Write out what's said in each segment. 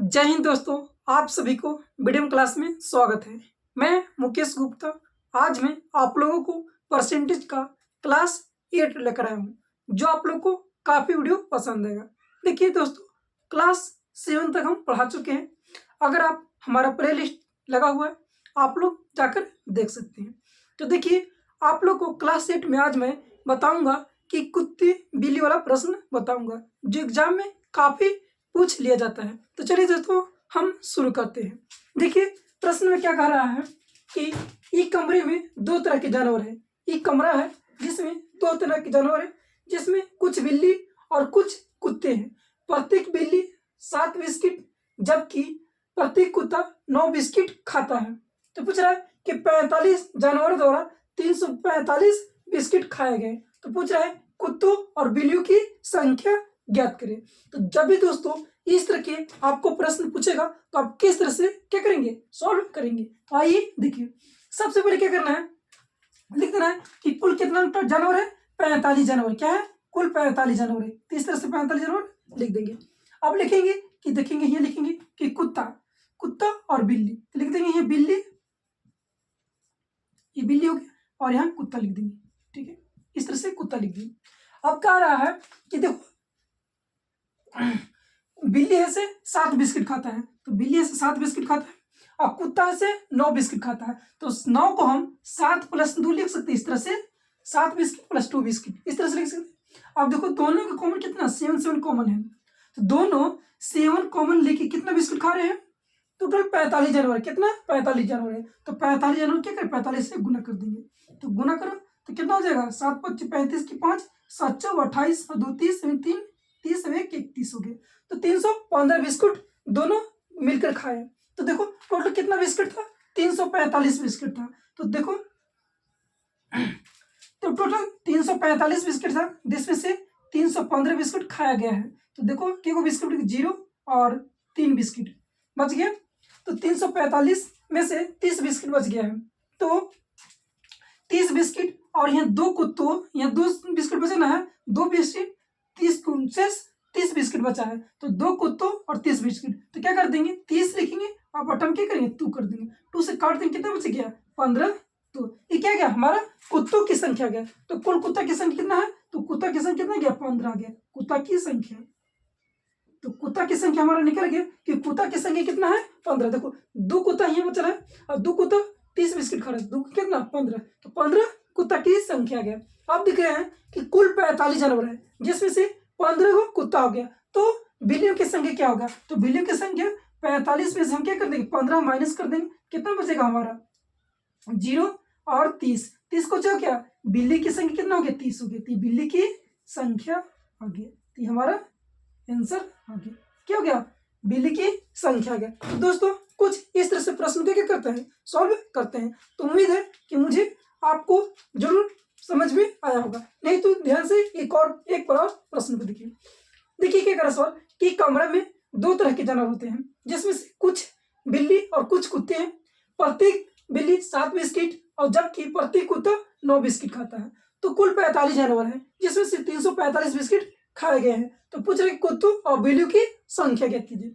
जय हिंद दोस्तों, आप सभी को मीडियम क्लास में स्वागत है। मैं मुकेश गुप्ता। आज मैं आप लोगों को परसेंटेज का क्लास 8 लेकर आया हूँ, जो आप लोग को काफ़ी वीडियो पसंद आएगा। देखिए दोस्तों, क्लास 7 तक हम पढ़ा चुके हैं। अगर आप हमारा प्ले लिस्ट लगा हुआ है, आप लोग जाकर देख सकते हैं। तो देखिए, आप लोग को क्लास 8 में आज मैं बताऊँगा कि कुत्ते बिल्ली वाला प्रश्न बताऊँगा, जो एग्जाम में काफ़ी पूछ लिया जाता है। तो चलिए दोस्तों, हम शुरू करते हैं। देखिए, प्रश्न में क्या कह रहा है कि एक कमरे में दो तरह के जानवर हैं। एक कमरा है जिसमें दो तरह के जानवर हैं, जिसमें कुछ बिल्ली और कुछ कुत्ते हैं। प्रत्येक बिल्ली 7 बिस्किट, जबकि प्रत्येक कुत्ता 9 बिस्किट खाता है। तो पूछ रहा है कि 45 जानवरों द्वारा 345 बिस्किट खाए गए। तो पूछ रहा है कुत्तों और बिल्लियों की संख्या ज्ञात करें। तो जब भी दोस्तों इस तरह के आपको प्रश्न पूछेगा तो आप किस तरह से क्या करेंगे, सॉल्व करेंगे। तो आइए देखिए, सबसे पहले क्या करना है, लिख देना है कि कुल कितना जानवर है, 45 जानवर। क्या है, कुल 45 जानवर है। तो इस तरह से 45 जानवर लिख देंगे। अब लिखेंगे कि देखेंगे, ये लिखेंगे कि कुत्ता, कुत्ता और बिल्ली। तो लिख देंगे ये बिल्ली, ये बिल्ली हो गया, और यहाँ कुत्ता लिख देंगे। ठीक है, इस तरह से कुत्ता लिख देंगे। अब कह रहा है कि देखो, बिल्ली है से 7 बिस्किट खाता है, तो बिल्ली है से 7 बिस्किट खाता है, और कुत्ता है से 9 बिस्किट खाता है। तो 9 को हम 7 + 2 लिख सकते हैं। इस तरह से 7 बिस्किट + 2 बिस्किट, इस तरह से लिख सकते हैं। अब देखो, दोनों का कॉमन कितना, 7 कॉमन है। तो दोनों 7 कॉमन लेके कितना बिस्किट खा रहे हैं, टोटल 45 जानवर। कितना, 45 जानवर है। तो 45 जानवर क्या करें, 45 से गुना कर देंगे। तो गुना करो तो कितना हो जाएगा, 7 × 5 = 35 की 5, 7 × 4 = 28, और 2 = 30, 3 30 1 31 हो गए। तो 315 बिस्कुट दोनों मिलकर खाए। तो देखो टोटल कितना बिस्किट था, 345 बिस्किट था। तो देखो, तो टोटल 345 बिस्किट था, जिसमें से 315 बिस्किट खाया गया है। तो देखो क्या बिस्किट, 0 और 3 बिस्किट बच गया। तो 345 में से 30 बिस्किट बच गया है। तो 30 बिस्किट, और यहाँ 2 कुत्तों, यहाँ 2 बिस्किट बचना है, 2 बिस्किट, 30 बिस्किट बचा है। तो 2 कुत्तों और 30 बिस्किट। तो क्या कर देंगे, 30 लिखेंगे और बटन क्या करेंगे, 2 कर देंगे। 2 से काट देंगे, कितना बच गया, 15। तो ये क्या गया, हमारा कुत्तों की संख्या गया। तो कुल कुत्ता की संख्या कितना है, तो कुत्ता की संख्या कितना गया, 15 गया कुत्ता की संख्या। तो कुत्ता की संख्या हमारा निकल गया कि कुत्ता की संख्या कितना है, 15। देखो 2 कुत्ता यहाँ बच रहा है, और 2 कुत्ता 30 बिस्किट खा रहा है, 2 कितना, 15। तो 15 कुत्ता की संख्या गया। अब दिख रहे हैं कि कुल 45 जानवर है, जिसमें से 15 को कुत्ता हो गया। तो बिल्लियों की संख्या क्या होगा, तो बिल्लियों की संख्या 45 में से हम क्या कर देंगे, 15 माइनस कर देंगे। कितना बचेगा हमारा, 0 और 30। 30 को जो क्या, बिल्ली की संख्या कितना हो गया, 30 हो गया। तो बिल्ली की संख्या आ गया। तो हमारा आंसर आ गया, क्या हो गया, बिल्ली की संख्या आ गया। तो दोस्तों कुछ इस तरह से प्रश्न क्या करते हैं, सॉल्व करते हैं। तो उम्मीद है कि मुझे आपको जरूर समझ में आया होगा। नहीं तो ध्यान से एक बार और प्रश्न को देखिए। देखिए क्या करा सवाल कि कमरे में 2 तरह के जानवर होते हैं, जिसमें से कुछ बिल्ली और कुछ कुत्ते हैं। प्रत्येक बिल्ली 7 बिस्किट, और जबकि प्रत्येक कुत्ता 9 बिस्किट खाता है। तो कुल 45 जानवर है, जिसमें से 345 बिस्किट खाए गए हैं। तो पूछ रहे कुत्तों और बिल्लियों की संख्या ज्ञात कीजिए।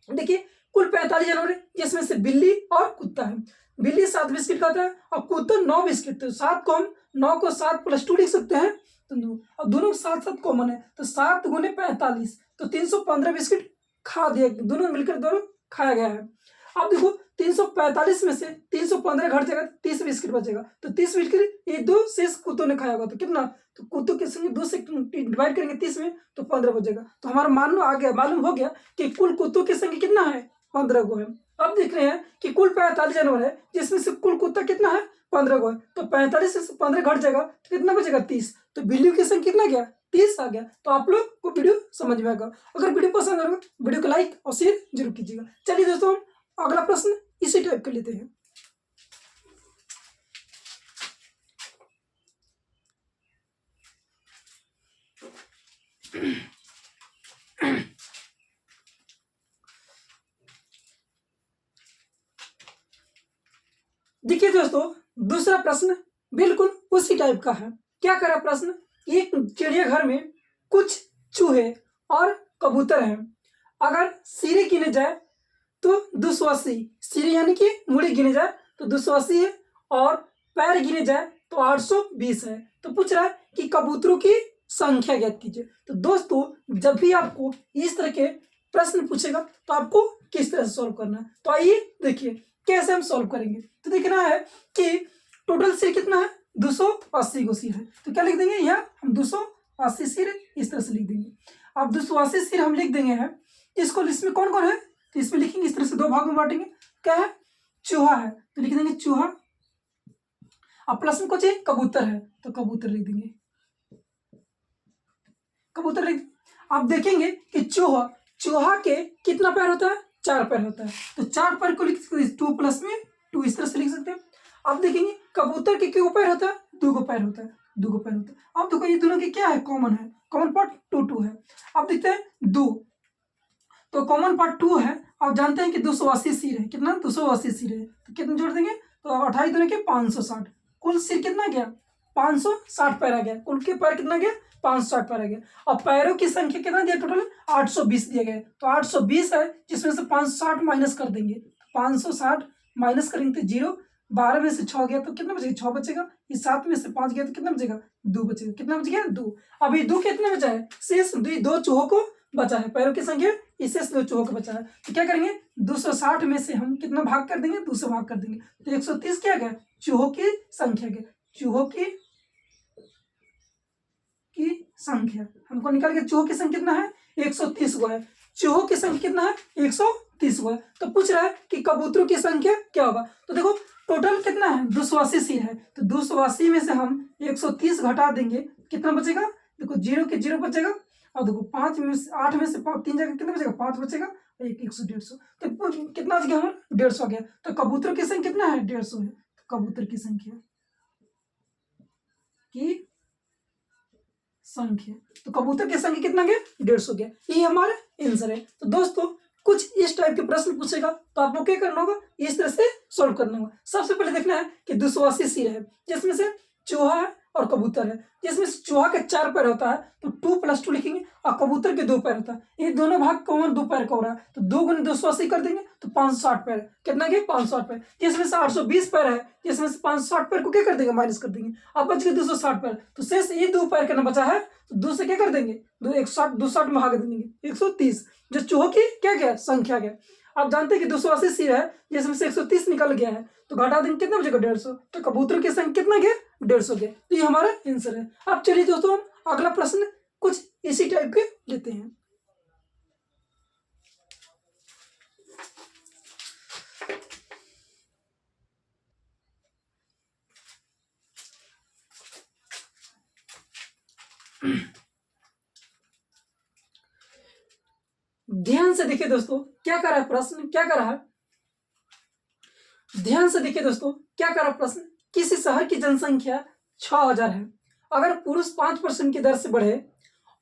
देखिए कुल 45 जानवर है, जिसमें से बिल्ली और कुत्ता है। बिल्ली 7 बिस्किट खाता है और कुत्ता 9 बिस्किट। तो 7 को हम 9 को 7 + 2 लिख सकते हैं। तो और दोनों 7 कॉमन है, तो 7 × 45, तो 315 बिस्किट खा दिया, दोनों मिलकर दोनों खाया गया है। अब देखो 345 में से 315 घट जाएगा, 30 बिस्किट बचेगा। तो 30 बिस्किट ये 2 शेष कुत्तों ने खाया होगा। तो कितना, तो कुत्तों की संख्या 2 से डिवाइड करेंगे 30 में, तो 15 बचेगा। तो हमारा मालूम हो गया कि कुल कुत्तों की संख्या कितना है, 15 को है। अब देख रहे हैं कि कुल 45 जानवर है, जिसमें से कुल कुत्ता कितना है, 15 को है। तो 45 से 15 घट जाएगा, तो कितना बचेगा, 30। तो बिल्लियों की संख्या कितना गया, 30 आ गया। तो आप लोग को वीडियो समझ में आएगा। अगर वीडियो पसंद आएगा, वीडियो को लाइक और शेयर जरूर कीजिएगा। चलिए दोस्तों, अगला प्रश्न इसी टाइप कर लेते हैं। देखिए दोस्तों, दूसरा प्रश्न बिल्कुल उसी टाइप का है। क्या करा प्रश्न, एक चिड़ियाघर में कुछ चूहे और कबूतर हैं। अगर सिरे गिने जाए तो 280, सिरे यानी कि मुड़ी गिने जाए तो 280 है, और पैर गिने जाए तो 820 है। तो पूछ रहा है कि कबूतरों की संख्या ज्ञात कीजिए। तो दोस्तों जब भी आपको इस तरह के प्रश्न पूछेगा तो आपको किस तरह से सॉल्व करना है, तो आइए देखिए कैसे हम सॉल्व करेंगे। तो देखना है कि टोटल सिर कितना है, 280 को सिर है, तो क्या लिख देंगे यहाँ हम 280 सिर इस तरह से लिख देंगे। अब 280 सिर हम लिख देंगे है, इसको इसमें कौन कौन है, तो इसमें लिखेंगे इस तरह से दो भाग में बांटेंगे। क्या है, चूहा है तो लिख देंगे चूहा, अब प्लस में कुछ है कबूतर है तो कबूतर लिख देंगे, कबूतर लिख। आप देखेंगे कि चूहा के कितना पैर होता है, 4 पैर होता है, तो 4 पैर को लिख सकते हैं 2 प्लस में 2 इस तरह से लिख सकते हैं। अब देखेंगे कबूतर के कितने पैर होता है, 2 पैर होता है, 2 पैर होता है। अब देखो ये दोनों की क्या है, कॉमन है, कॉमन पार्ट 2 है। अब देखते हैं 2, तो कॉमन पार्ट 2 है। अब जानते हैं कि 280 सिर है, कितना 280 सिर है, तो कितना जोड़ देंगे, तो 28 दोनों के 560, कुल सिर कितना गया 560 पैर आ गया, कुल के पैर कितना गया 560 पैर आ गया। और पैरों की संख्या कितना दिया, टोटल 820 दिया गया, तो 820 है जिसमें से 560 माइनस कर देंगे, 560 माइनस करेंगे तो 0, 12 में से 6 गया तो कितना बचेगा 6 बचेगा, इस 7 में से 5 गया तो कितना बचेगा 2 बचेगा, कितना बच गया 2। अभी 2 कितने बचा है, शेष 2 चूहों को बचा है, पैरों की संख्या इस शेष 2 चूहों को बचा है। तो क्या करेंगे 260 में से हम कितना भाग कर देंगे, 2 से भाग कर देंगे, तो 130 क्या गया चूहों की संख्या गया, चूहों की संख्या हमको निकाल के, चूहों की संख्या कितना है 130 गो है, चूहों की संख्या कितना है 130 गो है। तो पूछ रहा है कि कबूतरों की संख्या क्या होगा, तो देखो टोटल कितना है 280 सिर है, तो 280 में से हम 130 घटा देंगे, कितना बचेगा, देखो 0 के 0 बचेगा, और देखो 5 में से 8 में से 3 जगह कितना बचेगा 5 बचेगा, 100 150, तो कितना बच गया हमारा 150 आ गया। तो कबूतरों की संख्या कितना है 150 है, तो कबूतर की संख्या तो कबूतर की संख्या कितना गया 150 गया, ये हमारा आंसर है। तो दोस्तों कुछ इस टाइप के प्रश्न पूछेगा तो आपको क्या करना होगा, इस तरह से सॉल्व करना होगा। सबसे पहले देखना है कि 280 सिर है, जिसमें से चूहा है और कबूतर है, जिसमें से चूहा के 4 पैर होता है तो 2 + 2 लिखेंगे, और कबूतर के 2 पैर होता है, ये दोनों भाग कॉमन 2 पैर का हो रहा है, तो 2 × 280 कर देंगे तो 560 पैर, कितना गया 560 पैर, जिसमें से 820 पैर है, जिसमें से 560 पैर को क्या कर देंगे माइनस कर देंगे, अब बच गए 260 पैर, तो शेष ये 2 पैर करना बचा है, तो 2 से क्या कर देंगे 260 में भाग देंगे 130, जो चूहों की क्या संख्या गया। आप जानते हैं कि 280 सिर है, जिसमें से 130 निकल गया है, तो घटा देंगे कितना बचेगा 150, तो कबूतर की संख्या कितना गया 150 गया, तो ये हमारा आंसर है। अब चलिए दोस्तों हम अगला प्रश्न कुछ इसी टाइप के लेते हैं। ध्यान से देखिए दोस्तों क्या कर रहा है प्रश्न, क्या कर रहा है, ध्यान से देखिए दोस्तों क्या कर रहा है प्रश्न, किसी शहर की जनसंख्या 6000 है, अगर पुरुष 5% की दर से बढ़े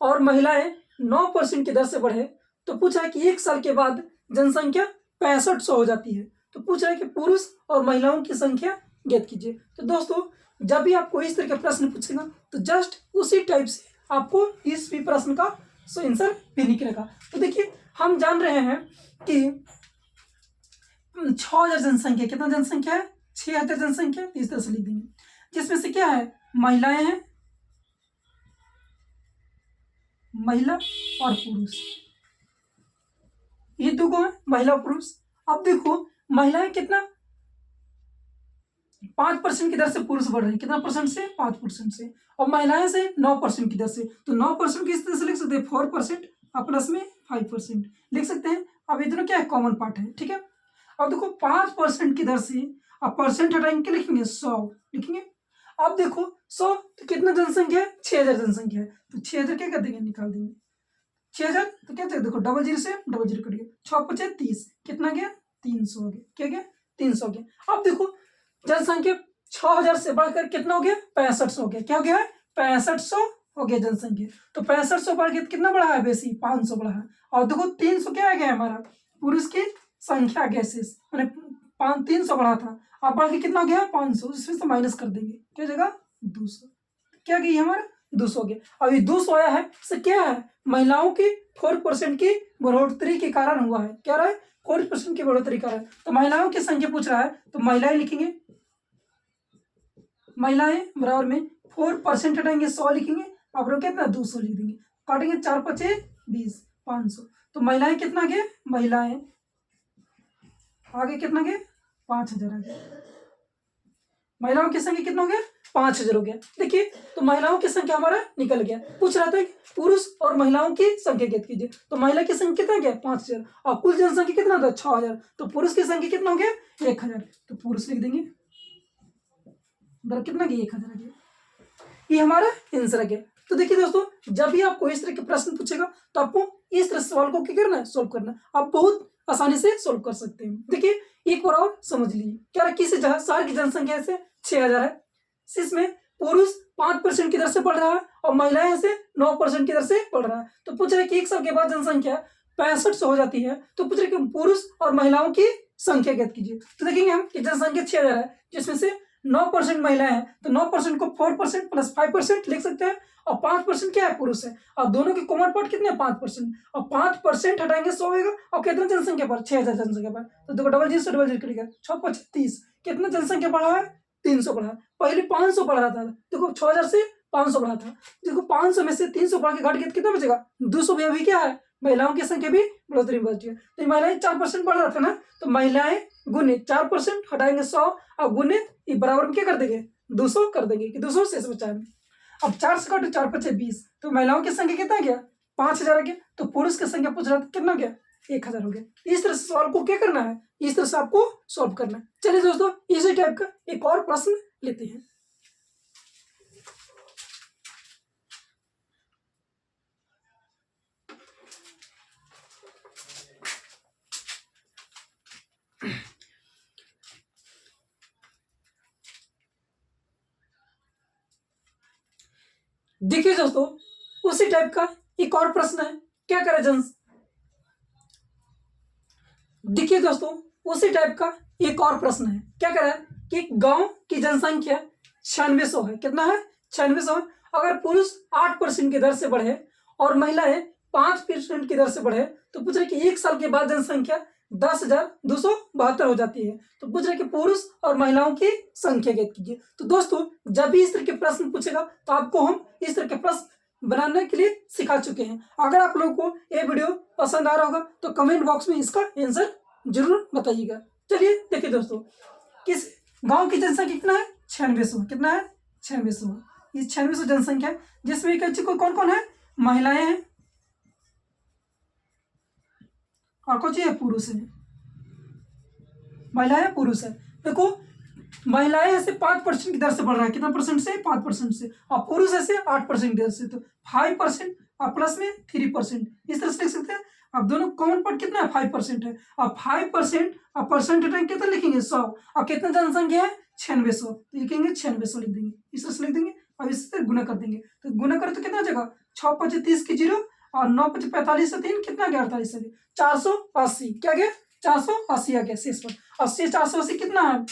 और महिलाएं 9% की दर से बढ़े तो पूछा है कि 1 साल के बाद जनसंख्या 6500 हो जाती है। तो पूछ रहा है कि पुरुष और महिलाओं की संख्या ज्ञात कीजिए। तो दोस्तों जब भी आपको इस तरह के प्रश्न पूछेगा तो जस्ट उसी टाइप से आपको इस भी प्रश्न का आंसर भी निकलेगा। तो देखिए हम जान रहे हैं कि 6000 जनसंख्या, कितना जनसंख्या है 6000 जनसंख्या, इस तरह से लिख देंगे, जिसमें से क्या है महिलाएं हैं, महिला और पुरुष, ये 2 है महिला और पुरुष। अब देखो महिलाएं कितना 5% की दर से पुरुष बढ़ रहे हैं, कितना परसेंट से 5% से, और महिलाएं से 9% की दर से, तो 9% की इस तरह से लिख सकते हैं 4% और प्लस में 5% लिख सकते हैं। अब ये दोनों क्या है कॉमन पार्ट है, ठीक है। अब देखो 5% की दर से अब परसेंट हटाएंगे क्या लिखेंगे 100 लिखेंगे। अब देखो 100 तो कितना जनसंख्या है 6000 जनसंख्या है, तो 6000 क्या कर देंगे निकाल देंगे 6000, तो क्या देखो 00 से 00 कट गया, 6 × 5 = 30, कितना गया 300 हो गया, क्या गया 300 गया। अब देखो जनसंख्या 6000 से बढ़कर कितना हो गया 6500 हो गया, क्या हो गया है 6500 हो गया जनसंख्या, तो 6500 बढ़ गया कितना बढ़ा है बेसी 500 बढ़ा है, और देखो 300 क्या आ गया हमारा पुरुष की संख्या गैसेस, मैंने 300 बढ़ा था, अब बढ़ के कितना हो गया 500, इसमें से माइनस कर देंगे क्या जगह 200, क्या गई हमारा 200 हो गया। अभी 200 आया है, इससे क्या है, महिलाओं की 4% की बढ़ोतरी के कारण हुआ है। क्या रहा है, 4% की बढ़ोतरी के कारण। तो महिलाओं की संख्या पूछ रहा है, तो महिलाएं लिखेंगे, महिलाएं बराबर में 4% हटाएंगे 100 लिखेंगे, आप कितना 200 लिख देंगे, काटेंगे 4 पचे 20, 500। तो महिलाएं कितना गए, महिलाएं आगे कितना गए, 5000 आ गया। महिलाओं की संख्या कितना हो गया, 5000 हो गया। देखिए, तो महिलाओं की संख्या हमारा निकल गया। पूछ रहा था कि पुरुष और महिलाओं की संख्या ज्ञात कीजिए, तो महिला की संख्या कितना गया, 5000, और कुल जनसंख्या कितना था, 6000। तो पुरुष की संख्या कितना हो गया, 1000। तो पुरुष लिख देंगे, कितना गया, 1000 आ गया। ये हमारा आंसर आ गया। तो देखिए दोस्तों, जब भी आपको इस तरह के प्रश्न पूछेगा, तो आपको इस तरह सवाल को क्या करना है, सोल्व करना है। आप बहुत आसानी से सोल्व कर सकते हैं। देखिए, एक बार और समझ लीजिए, क्या किसी शहर की जनसंख्या से 6000 है, इसमें पुरुष 5% की दर से बढ़ रहा है और महिलाएं से 9% की दर से बढ़ रहा है। तो पूछ रहे कि 1 साल के बाद जनसंख्या 6500 हो जाती है, तो पूछ रहे कि पुरुष और महिलाओं की संख्या ज्ञात कीजिए। तो देखेंगे हम कि जनसंख्या 6000 है, जिसमें से 9% महिलाएं हैं, तो 9% को 4% प्लस 5% लिख सकते हैं, और 5% क्या है, पुरुष है, और दोनों के कॉमन पार्ट कितने हैं, 5%, और 5% हटाएंगे 100 होगा, और कितना जनसंख्या पर, 6000 जनसंख्या पर। तो देखो डबल जीरो से डबल जीरो कटेगा, 6 5 30, कितना जनसंख्या बढ़ा है, 300 बढ़ा। पहले 500 बढ़ रहा था, देखो 6000 से 500 बढ़ा था, देखो 500 में से 300 बढ़ के घट गया, कितना बचेगा, 200। भी अभी क्या है, महिलाओं की संख्या भी बढ़ोतरी बढ़ती है। तो महिलाएं 4% बढ़ रहा था ना, तो महिलाएं गुणित 4% हटाएंगे 100, और गुणित बराबर में क्या कर देंगे, 200 कर देंगे, कि 200 शेष बचा है। अब 4 से काटो 4 5 20, तो महिलाओं की संख्या कितना गया, 5000 आ गया। तो पुरुष की संख्या पूछ रहा था, कितना गया, 1000 हो गया। इस तरह से सवाल को क्या करना है, इस तरह से आपको सॉल्व करना है। चलिए दोस्तों, इसी टाइप का एक और प्रश्न लेते हैं। देखिए दोस्तों, उसी टाइप का एक और प्रश्न है, क्या करे देखिए दोस्तों, उसी टाइप का एक और प्रश्न है, क्या कह रहा है कि गांव की जनसंख्या 9600 है, कितना है, 9600। अगर पुरुष 8% की दर से बढ़े और महिलाएं 5% की दर से बढ़े, तो पूछ रहे कि 1 साल के बाद जनसंख्या 10,272 हो जाती है। तो पूछ रहे कि पुरुष और महिलाओं की संख्या ज्ञात कीजिए। तो दोस्तों, जब भी इस तरह के प्रश्न पूछेगा, तो आपको हम इस तरह के प्रश्न बनाने के लिए सिखा चुके हैं। अगर आप लोगों को ये वीडियो पसंद आ रहा होगा, तो कमेंट बॉक्स में इसका आंसर जरूर बताइएगा। चलिए देखिए दोस्तों, किस गांव की जनसंख्या कितना है, 9600, कितना है, 9600। ये 9600 जनसंख्या है, जिसमें कौन कौन है, महिलाएं हैं और कौन है, पुरुष है, महिलाएं पुरुष है। देखो, महिलाएं ऐसे 5% की दर से बढ़ रहा है, कितना परसेंट से, 5% से, और पुरुष ऐसे 8% की दर से, तो 5% और प्लस में 3%, इस तरह से लिख सकते हैं। अब दोनों कॉमन पार्ट कितना है, 5% है, और 5% और परसेंट हटाएंगे कितना लिखेंगे, 100, और कितना जनसंख्या है, 9600, तो लिखेंगे 9600 लिख देंगे, इस तरह से लिख देंगे। अब इससे गुना कर देंगे, तो गुना करें तो कितना जगह, 6 5 30 की 0, और 9 5 45 से 3, कितना गया, 48 से 480, क्या गया, 480 आ गया शेष पर। 80 480 कितना है,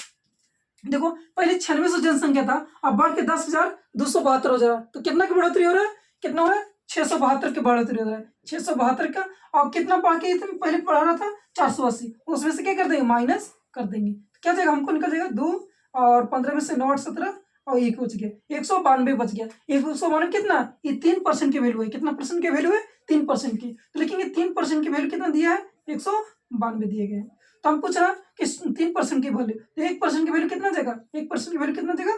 देखो पहले 9600 जनसंख्या था, अब बढ़ के 10,272 हो जा रहा है, तो कितना की बढ़ोतरी हो रहा है, कितना हो रहा है, 672 की बढ़ोतरी हो रहा है, 672 का। और कितना बढ़ के पहले पढ़ाना था 480, उसमें से क्या कर देंगे, माइनस कर देंगे, तो क्या जाएगा, हमको निकल जाएगा 2 और 15 में से 9 8 17 और 1 बच गया, 192 बच गया। 192 कितना, ये 3% की वैल्यू है, कितना परसेंट की वैल्यू है, 3% की। तो लिखेंगे 3% की वैल्यू कितना दिया है, 192 दिए गए। तो हम पूछ रहा कि 3% की वैल्यू, तो 1% की वैल्यू कितना देगा, 1% की वैल्यू कितना देगा,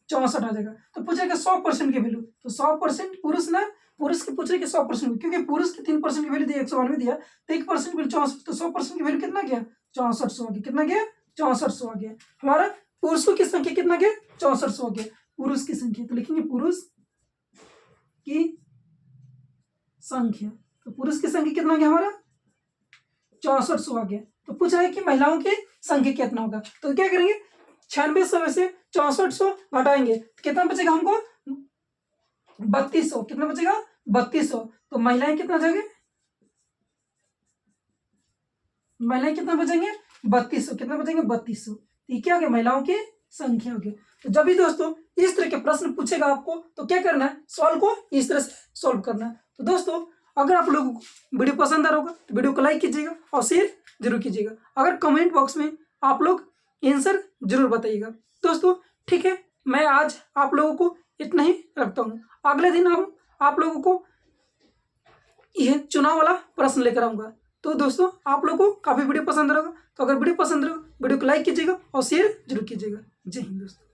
64 आ जाएगा। तो पूछेगा 100% की वैल्यू, तो 100% पुरुष ना, पुरुष की पूछे कि 100%, क्योंकि पुरुष की 3% की वैल्यू दी 192 दिया, तो 1% की वैल्यू 64, तो 100% की वैल्यू कितना गया, 6400 आ गया, कितना गया, 6400 आ गया। हमारा पुरुषों की संख्या कितना गया, 6400 आ गया, पुरुष की संख्या। तो लिखेंगे पुरुष की संख्या, तो पुरुष की संख्या कितना गया हमारा, 6400 आ गया। तो पूछ रहा है कि महिलाओं की संख्या कितना होगा, तो क्या करेंगे, 9600 में से 6400 घटाएंगे, कितना बचेगा हमको, 3200, कितना बचेगा, 3200। तो महिलाएं कितना जाएंगे, महिलाएं कितना बचेंगे, 3200, कितना बचेंगे, 3200। तो क्या हो गया, महिलाओं की संख्या हो गया। तो जब भी दोस्तों इस तरह के प्रश्न पूछेगा आपको तो क्या करना है, सवाल को इस तरह से सॉल्व करना है। तो दोस्तों अगर आप लोगों को वीडियो पसंद आ रहा होगा तो वीडियो को लाइक कीजिएगा और शेयर जरूर कीजिएगा। अगर कमेंट बॉक्स में आप लोग आंसर जरूर बताइएगा। दोस्तों ठीक है, मैं आज आप लोगों को इतना ही रखता हूँ। अगले दिन हम आप लोगों को यह चुनाव वाला प्रश्न लेकर आऊंगा। तो दोस्तों आप लोगों को काफी वीडियो पसंद रहेगा, तो अगर वीडियो पसंद रहेगा वीडियो को लाइक कीजिएगा और शेयर जरूर कीजिएगा। जय हिंद दोस्तों।